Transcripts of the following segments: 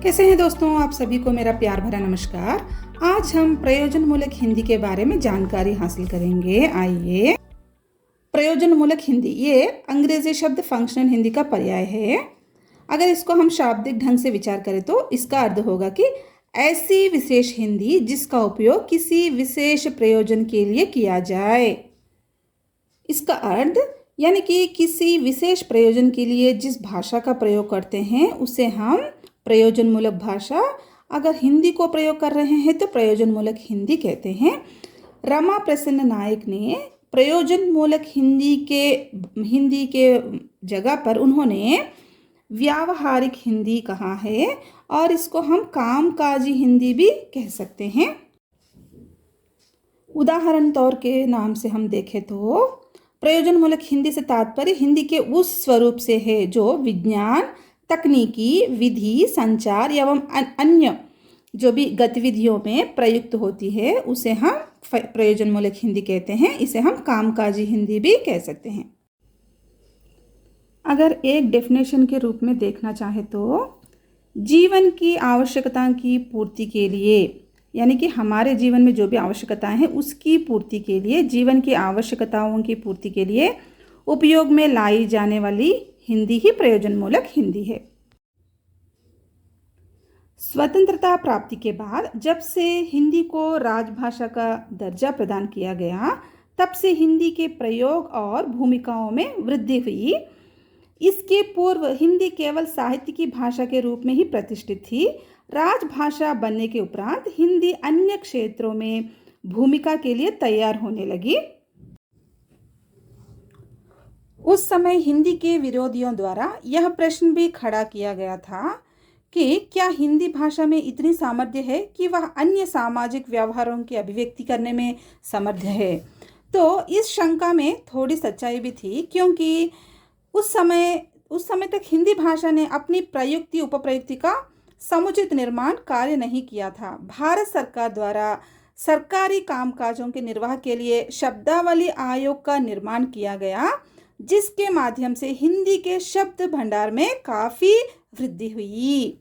कैसे हैं दोस्तों, आप सभी को मेरा प्यार भरा नमस्कार। आज हम प्रयोजन मूलक हिंदी के बारे में जानकारी हासिल करेंगे। आइए, प्रयोजन मूलक हिंदी ये अंग्रेजी शब्द फंक्शनल हिंदी का पर्याय है। अगर इसको हम शाब्दिक ढंग से विचार करें तो इसका अर्थ होगा कि ऐसी विशेष हिंदी जिसका उपयोग किसी विशेष प्रयोजन के लिए किया जाए। इसका अर्थ यानी कि किसी विशेष प्रयोजन के लिए जिस भाषा का प्रयोग करते हैं उसे हम प्रयोजन मूलक भाषा, अगर हिंदी को प्रयोग कर रहे हैं तो प्रयोजन मूलक हिंदी कहते हैं। रमा प्रसन्न नायक ने प्रयोजन मूलक हिंदी के जगह पर उन्होंने व्यावहारिक हिंदी कहा है और इसको हम कामकाजी हिंदी भी कह सकते हैं। उदाहरण तौर के नाम से हम देखें तो प्रयोजन मूलक हिंदी से तात्पर्य हिंदी के उस स्वरूप से है जो विज्ञान, तकनीकी, विधि, संचार एवं अन्य जो भी गतिविधियों में प्रयुक्त होती है उसे हम प्रयोजन मूलक हिंदी कहते हैं। इसे हम कामकाजी हिंदी भी कह सकते हैं। अगर एक डेफिनेशन के रूप में देखना चाहे तो जीवन की आवश्यकता की पूर्ति के लिए, यानी कि हमारे जीवन में जो भी आवश्यकताएं हैं उसकी पूर्ति के लिए, जीवन की आवश्यकताओं की पूर्ति के लिए उपयोग में लाई जाने वाली हिंदी ही प्रयोजन मूलक हिंदी है। स्वतंत्रता प्राप्ति के बाद जब से हिंदी को राजभाषा का दर्जा प्रदान किया गया तब से हिंदी के प्रयोग और भूमिकाओं में वृद्धि हुई। इसके पूर्व हिंदी केवल साहित्य की भाषा के रूप में ही प्रतिष्ठित थी। राजभाषा बनने के उपरांत हिंदी अन्य क्षेत्रों में भूमिका के लिए तैयार होने लगी। उस समय हिंदी के विरोधियों द्वारा यह प्रश्न भी खड़ा किया गया था कि क्या हिंदी भाषा में इतनी सामर्थ्य है कि वह अन्य सामाजिक व्यवहारों की अभिव्यक्ति करने में समर्थ है। तो इस शंका में थोड़ी सच्चाई भी थी, क्योंकि उस समय तक हिंदी भाषा ने अपनी प्रयुक्ति उपप्रयुक्ति का समुचित निर्माण कार्य नहीं किया था। भारत सरकार द्वारा सरकारी कामकाजों के निर्वाह के लिए शब्दावली आयोग का निर्माण किया गया, जिसके माध्यम से हिंदी के शब्द भंडार में काफी वृद्धि हुई।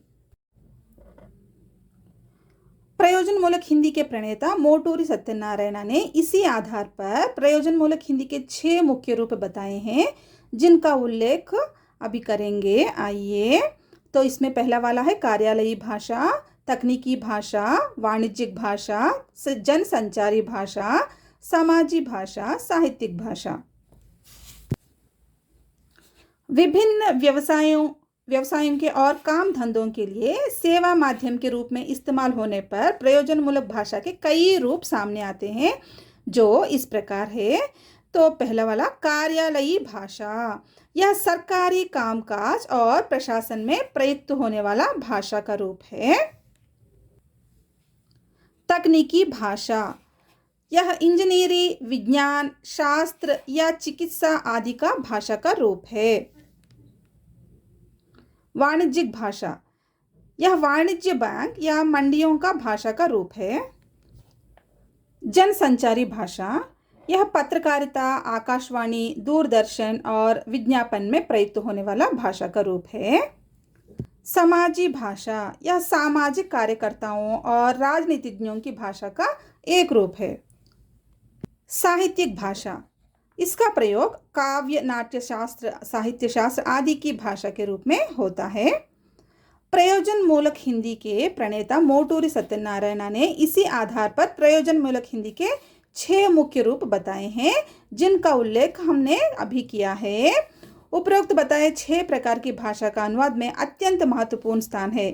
प्रयोजन मूलक हिंदी के प्रणेता मोटूरी सत्यनारायण ने इसी आधार पर प्रयोजन मूलक हिंदी के 6 मुख्य रूप बताए हैं, जिनका उल्लेख अभी करेंगे। आइए, तो इसमें पहला वाला है कार्यालयी भाषा, तकनीकी भाषा, वाणिज्यिक भाषा, जनसंचारी भाषा, समाजी भाषा, साहित्यिक भाषा। विभिन्न व्यवसायों के और काम धंधों के लिए सेवा माध्यम के रूप में इस्तेमाल होने पर प्रयोजन मूलक भाषा के कई रूप सामने आते हैं, जो इस प्रकार है। तो पहला वाला कार्यालयी भाषा, यह सरकारी कामकाज और प्रशासन में प्रयुक्त होने वाला भाषा का रूप है। तकनीकी भाषा, यह इंजीनियरिंग, विज्ञान, शास्त्र या चिकित्सा आदि का भाषा का रूप है। वाणिज्यिक भाषा, यह वाणिज्य बैंक या मंडियों का भाषा का रूप है। जनसंचारी भाषा, यह पत्रकारिता, आकाशवाणी, दूरदर्शन और विज्ञापन में प्रयुक्त होने वाला भाषा का रूप है। समाजी भाषा, यह सामाजिक कार्यकर्ताओं और राजनीतिज्ञों की भाषा का एक रूप है। साहित्यिक भाषा, इसका प्रयोग काव्य, नाट्यशास्त्र, साहित्यशास्त्र आदि की भाषा के रूप में होता है। प्रयोजन मूलक हिंदी के प्रणेता मोटूरी सत्यनारायण ने इसी आधार पर प्रयोजन मूलक हिंदी के 6 मुख्य रूप बताए हैं, जिनका उल्लेख हमने अभी किया है। उपरोक्त बताए 6 प्रकार की भाषा का अनुवाद में अत्यंत महत्वपूर्ण स्थान है।